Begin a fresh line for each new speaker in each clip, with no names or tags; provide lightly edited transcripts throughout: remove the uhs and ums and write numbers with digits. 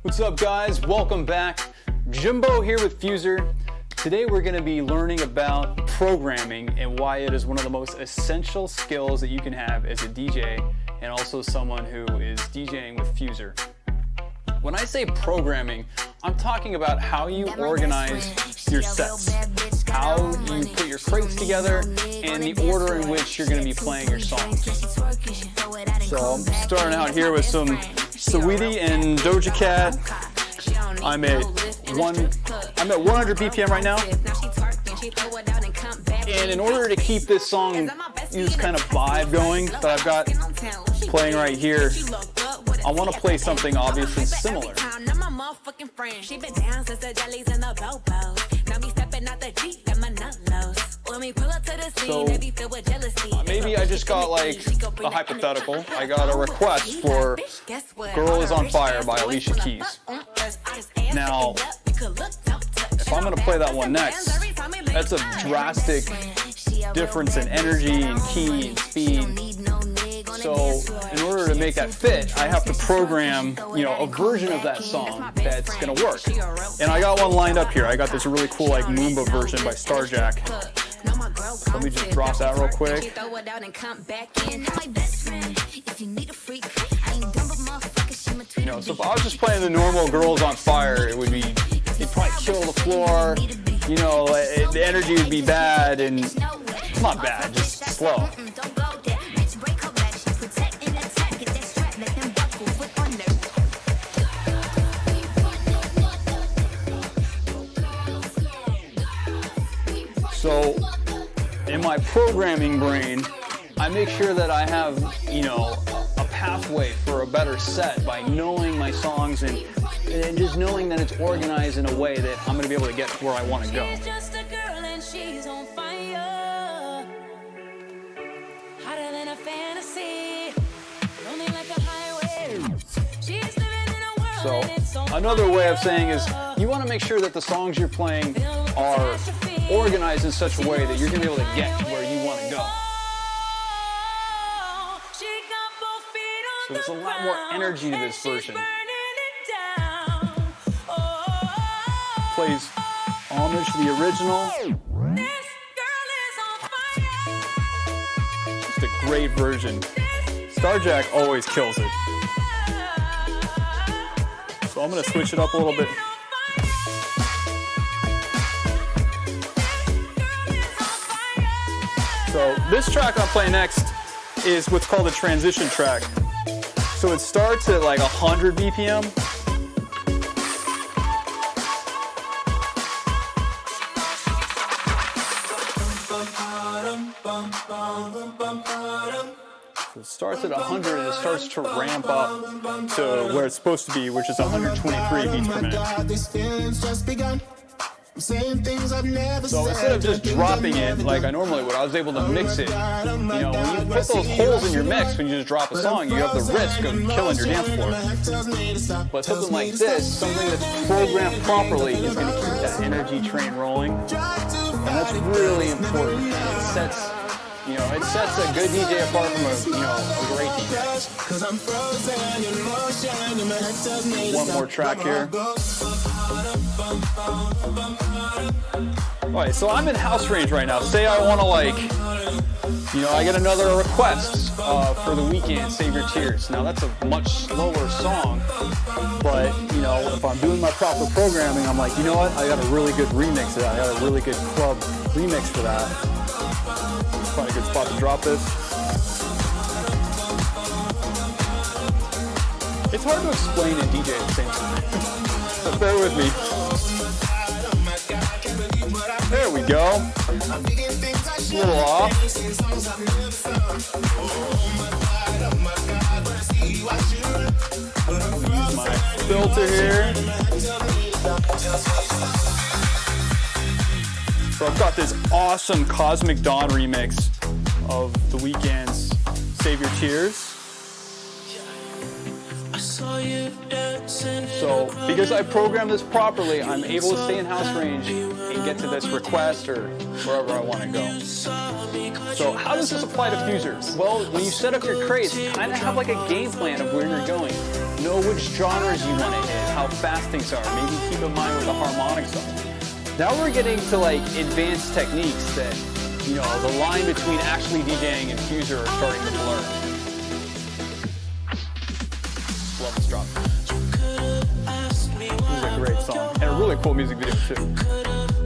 What's up, guys? Welcome back. Jimbo here with FUSER. Today we're going to be learning about programming and why it is one of the most essential skills that you can have as a DJ and also someone who is DJing with FUSER. When I say programming, I'm talking about how you organize your sets, how you put your crates together, and the order in which you're going to be playing your songs. So I'm starting out here with some Saweetie and Doja Cat. I'm at 100 BPM right now. And in order to keep this song, this kind of vibe going that I've got playing right here, I want to play something obviously similar. So maybe I just got like a hypothetical. I got a request for Girl Is On Fire by Alicia Keys. Now, if I'm going to play that one next, that's a drastic difference in energy and key and speed. So in order to make that fit, I have to program, a version of that song that's gonna work. And I got one lined up here. I got this really cool Moomba version by Starjack. So let me just drop that real quick. So if I was just playing the normal Girls on Fire, it'd probably kill the floor. The energy would be bad, and not bad, just slow. So in my programming brain, I make sure that I have, a pathway for a better set by knowing my songs and just knowing that it's organized in a way that I'm going to be able to get where I want to go. So another way of saying is you want to make sure that the songs you're playing are organized in such a way that you're going to be able to get where you want to go. So there's a lot more energy to this version. Plays homage to the original. Just a great version. Starjack always kills it. So I'm going to switch it up a little bit. So this track I'm playing next is what's called a transition track. So it starts at like 100 BPM. So it starts at 100 and it starts to ramp up to where it's supposed to be, which is 123 beats per minute. So instead of just dropping it like I normally would, I was able to mix it. When you put those holes in your mix, when you just drop a song, you have the risk of killing your dance floor. But something like this, something that's programmed properly, is going to keep that energy train rolling. And that's really important. It sets a good DJ apart from a great DJ. One more track here. Alright, so I'm in house range right now. Say I want to I get another request for the weekend, Save Your Tears. Now that's a much slower song, but if I'm doing my proper programming, I'm like, you know what? I got a really good remix of that. I got a really good club remix for that. Find a good spot to drop this. It's hard to explain and DJ at the same time. So bear with me. There we go. A little off. Use my filter here. So I've got this awesome Cosmic Dawn remix of The Weeknd's Save Your Tears.
I saw you dance
So because I programmed this properly, I'm able to stay in house range and get to this request or wherever I want to go. So how does this apply to FUSER? Well, when you set up your crates, kind of have like a game plan of where you're going. Know which genres you want to hit, how fast things are, maybe keep in mind where the harmonics are. Now we're getting to like advanced techniques that, you know, the line between actually DJing and FUSER are starting to blur. Love this drop. This is a great song and a really cool music video too.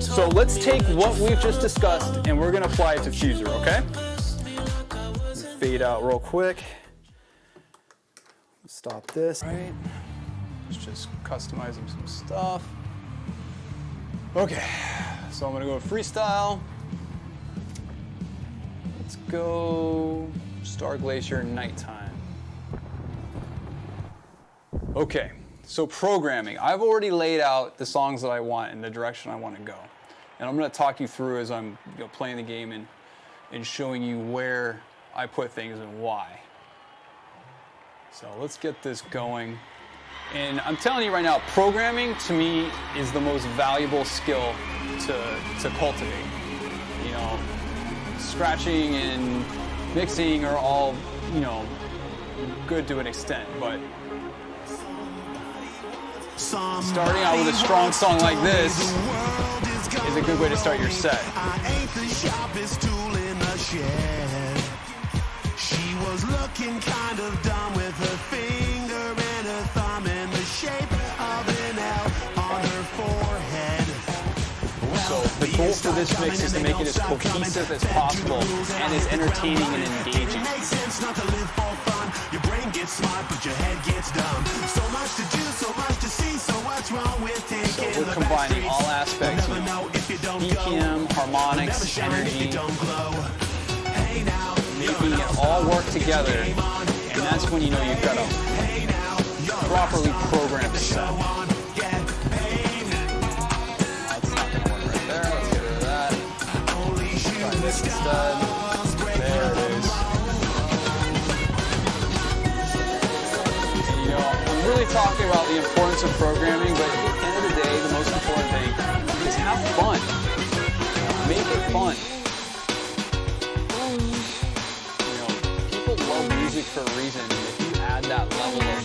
So let's take what we've just discussed and we're gonna apply it to FUSER, okay? Fade out real quick. Stop this. Right. Let's just customizing some stuff. Okay, so I'm gonna go freestyle. Let's go Star Glacier Nighttime. Okay, so programming. I've already laid out the songs that I want and the direction I want to go. And I'm gonna talk you through as I'm playing the game and showing you where I put things and why. So let's get this going. And I'm telling you right now, programming to me is the most valuable skill to cultivate. You know, scratching and mixing are all, you know, good to an extent, but starting out with a strong song like this is a good way to start your set.
She was looking kind of dumb with her finger and her thumb in the shape of an L on her forehead.
So the goal for this mix is to make it as cohesive as possible and as entertaining and engaging.
It makes sense not to live for fun. Your brain gets smart, but your head gets dumb. So much to do, so much to see, so what's wrong with taking the back streets?
So we're combining all aspects of BPM, harmonics, energy, making it all work together, and that's when you know you've got a properly programmed set. That's not going to work right there. Let's get rid of that. Try this instead. There it is. And, you know, I'm really talking about the importance of programming, but at the end of the day, the most important thing is have fun. Make it fun. Music for a reason, and if you add that level of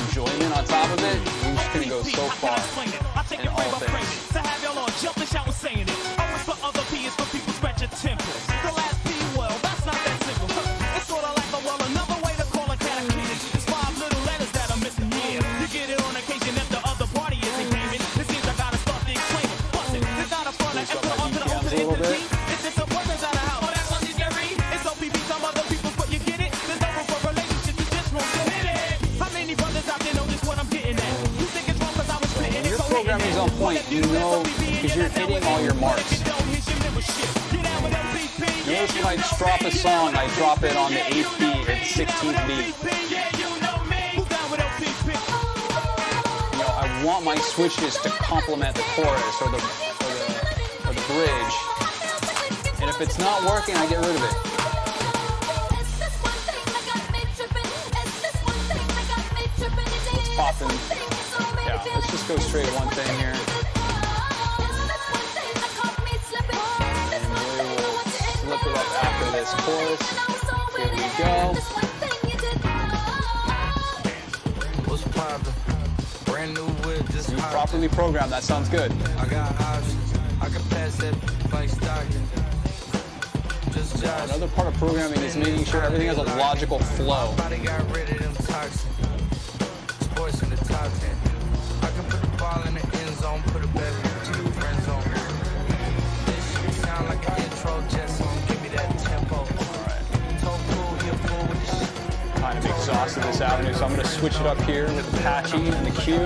enjoyment on top of it, you're just gonna go so far in all things.
To have y'all all jumping, shouting, saying it. Always for other P is for people scratch your temples. The last P, well, that's not that simple. It's sort of like a well, another way to call a cataclysm. It's 5 little letters that are missing here. You get it on occasion if the other party isn't gaming. It seems I gotta start the exclaiming. Bust it, it's not a front and put up to the open in the team. It's just a person's out of house. Oh, that's what you get read. It's OPB, some other people's, but you get it. There's no room for relationships, you just won't get it. How many brothers out there know just what I'm getting at? You think it's wrong cause I was spitting it?
Your programming's on point, you know, because you're hitting all your marks. Notice when I drop a song, I drop it on the 8th beat or the 16th beat. You know, I want my switches to complement the chorus or the bridge. And if it's not working, I get rid of it. Let's pop in. Yeah, let's just go straight one thing here. And we will slip it up after this chorus. Here we go.
What's poppin'? Brand new whip, just
Properly programmed, that sounds good.
I got options. I can pass that like Stockton. Just
Another part of programming is making sure everything has a logical flow.
Body got rid of them toxins. Sports in the top 10. I can put the ball in the end zone, put it back into the friend zone. This shit sound like an intro jet song. Give me that tempo.
Alright.
So cool, here full with the shit.
Kind of exhausted this avenue, so I'm going to switch it up here with Apache and the Q.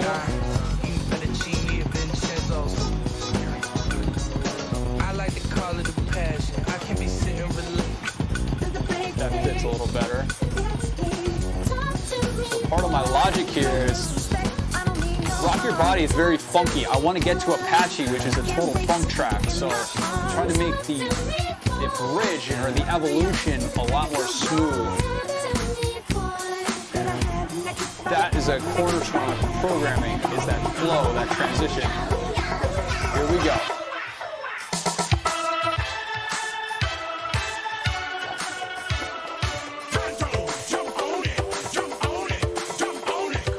Fettuccine and Vincenzo's. I like to call it a passion. I can be sitting relaxed.
That fits a little better. So part of my logic here is Rock Your Body is very funky. I want to get to Apache, which is a total funk track. So I'm trying to make the bridge or the evolution a lot more smooth. that is a cornerstone of programming, is that flow, that transition. Here we go.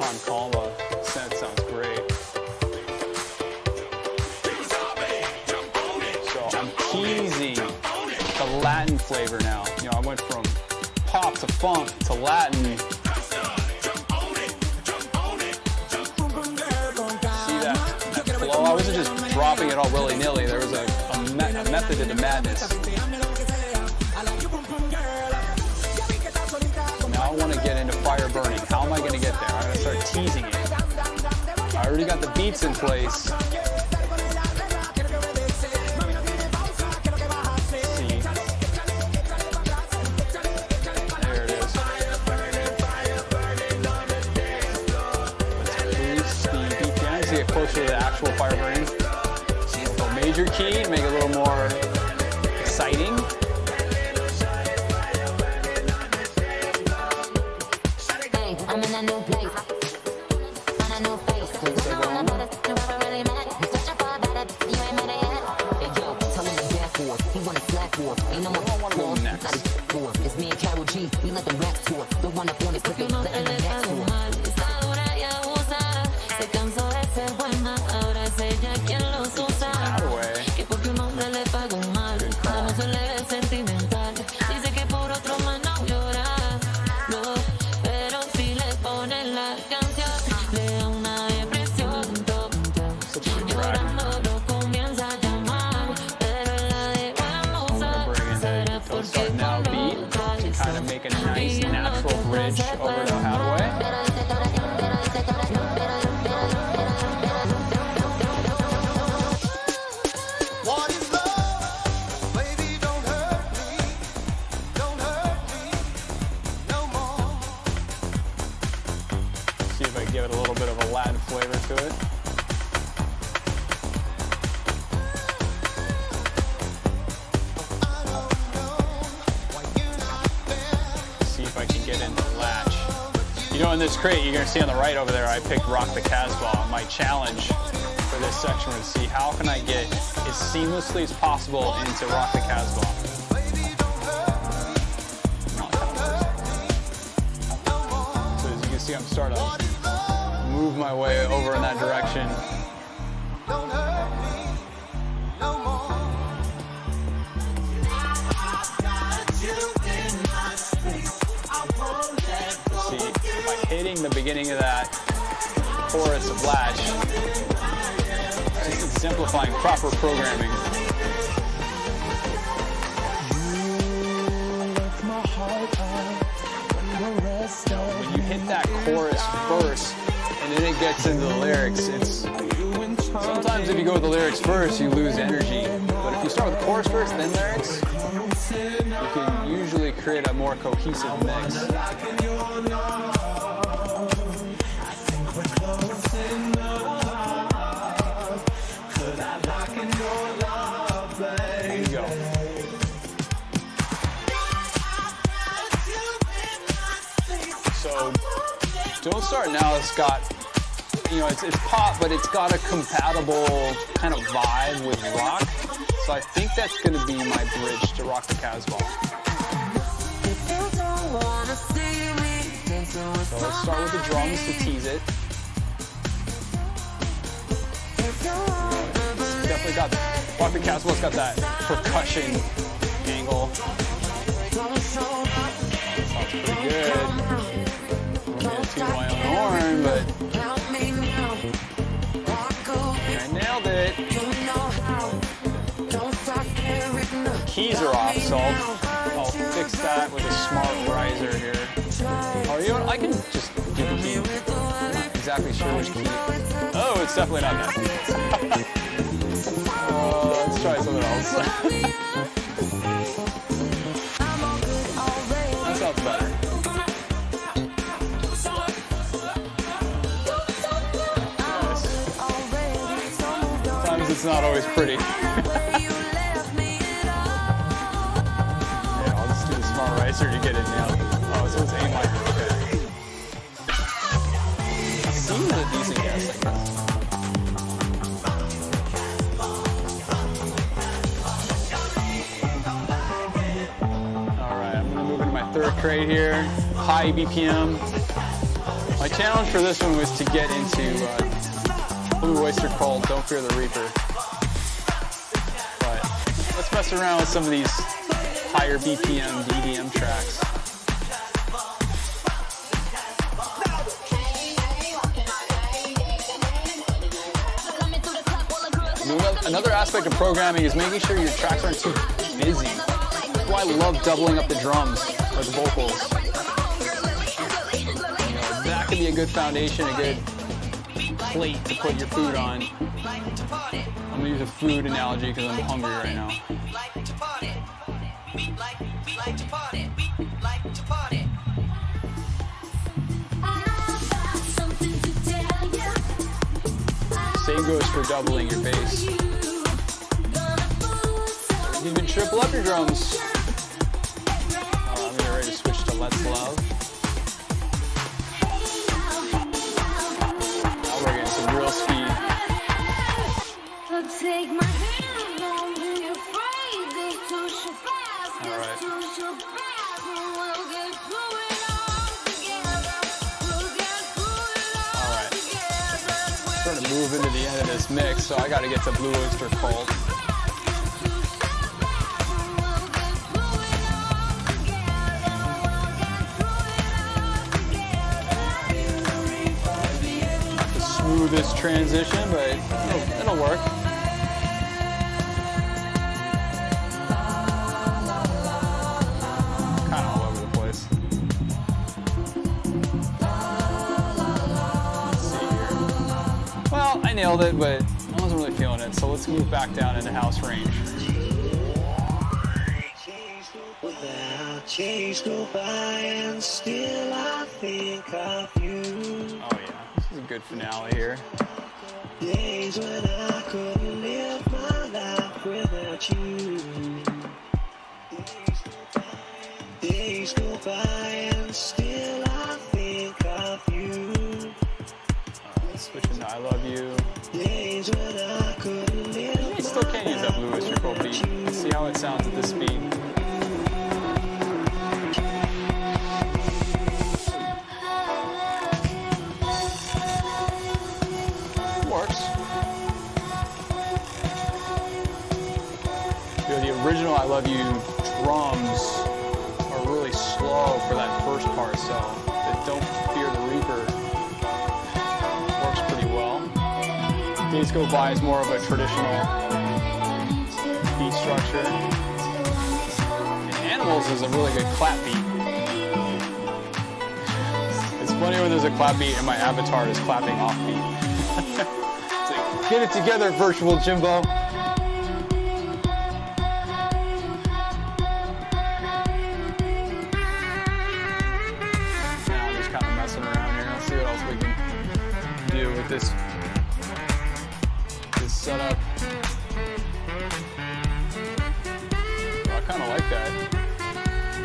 Concala sounds great. So I'm teasing the Latin flavor now. You know, I went from pop to funk to Latin. See that flow? I wasn't just dropping it all willy-nilly. There was a method to the madness. Now I want to get into fire burning. How am I going to get there? I'm going to start teasing it. I already got the beats in place. See? There it is. Let's boost the BPM to get closer to the actual fire burning. Go major key, make it a little more exciting.
I'm in a new place, on a new face. You really mad, such a far better, you ain't mad yet. Hey yo, tell him the gas war, he wanna slack war. Ain't no more war, it's me and Carol G, we let them racks tour. The one up on this clip, letting them racks tour.
Make a nice natural bridge over to Hadaway.
What is love? Baby, don't hurt me. Don't hurt me no more.
See if I can give it a little bit of a Latin flavor to it. You know, in this crate, you're going to see on the right over there, I picked Rock the Casbah. My challenge for this section was to see how can I get as seamlessly as possible into Rock the Casbah. So as you can see, I'm starting to move my way over in that direction. Hitting the beginning of that chorus of Latch, just exemplifying proper programming. When you hit that chorus first and then it gets into the lyrics, it's sometimes if you go with the lyrics first, you lose energy. But if you start with the chorus first, then lyrics, you can usually create a more cohesive mix. So Don't Start Now has got, you know, it's pop, but it's got a compatible kind of vibe with rock. So I think that's going to be my bridge to Rock the Casbah. So let's start with the drums to tease it. It's definitely got, Rock the Casbah's got that percussion angle. Sounds pretty good. To my own horn, but I nailed it. Keys are off, so I'll fix that with a smart riser here. Oh, you know what? I can just do the key. I'm not exactly sure which key. Oh, it's definitely not that. Let's try something else. That sounds better. It's not always pretty. Yeah, I'll just do the smart riser to get it nailed. Oh, so it's A minor. Okay. third crate here, high BPM. My challenge for this one was to get into Blue Oyster Cult, Don't Fear the Reaper. But let's mess around with some of these higher BPM DDM tracks. Another aspect of programming is making sure your tracks aren't too busy. That's why I love doubling up the drums or the vocals. That could be a good foundation, a good plate to put your food on. I'm gonna use a food analogy because I'm hungry right now. Same goes for doubling your bass. You can triple up your drums. I'm getting ready to switch to Let's Love. Now we're getting some real speed. Alright. Alright. Starting to move into the end of this mix, so I gotta get to Blue Oyster Cult. This transition, but it'll work. Kind of all over the place. Let's see here. Well, I nailed it, but I wasn't really feeling it, so let's move back down into house range.
Change go by and still I think of you.
Oh yeah, this is a good finale here.
Days when I couldn't live my life without you. Days go by and still I think of you.
Switching to I Love You.
Days when I couldn't live.
You still can't use that Blue Oyster Cult beat. Let's see how it sounds at this speed. The original I Love You drums are really slow for that first part, so the Don't Fear the Reaper works pretty well. Days Go By is more of a traditional beat structure. And Animals is a really good clap beat. It's funny when there's a clap beat and my avatar is clapping off beat. It's like, get it together, virtual Jimbo. This setup. Well, I kind of like that.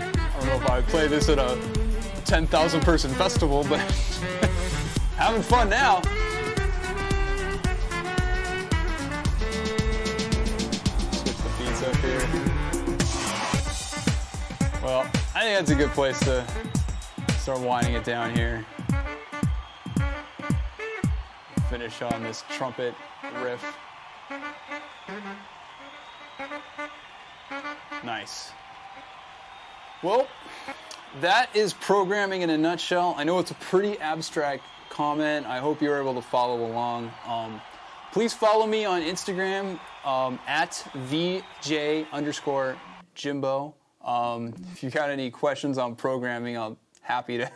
I don't know if I would play this at a 10,000 person festival, but having fun now. Switch the beats up here. Well, I think that's a good place to start winding it down here. Finish on this trumpet riff. Nice. Well, that is programming in a nutshell. I know it's a pretty abstract comment. I hope you're able to follow along. Please follow me on Instagram at VJ_Jimbo. If you got any questions on programming, I'm happy to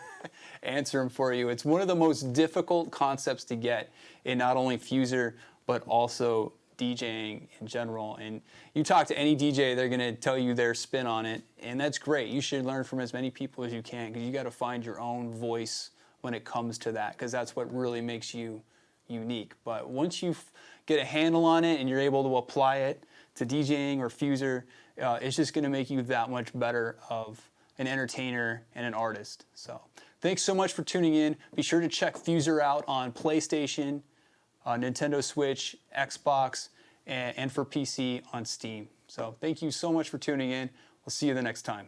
answer them for you. It's one of the most difficult concepts to get in not only FUSER, but also DJing in general. And you talk to any DJ, they're going to tell you their spin on it. And that's great. You should learn from as many people as you can, because you got to find your own voice when it comes to that, because that's what really makes you unique. But once you get a handle on it and you're able to apply it to DJing or FUSER, it's just going to make you that much better of an entertainer and an artist. So thanks so much for tuning in. Be sure to check FUSER out on PlayStation, Nintendo Switch, Xbox, and for PC on Steam. So thank you so much for tuning in. We'll see you the next time.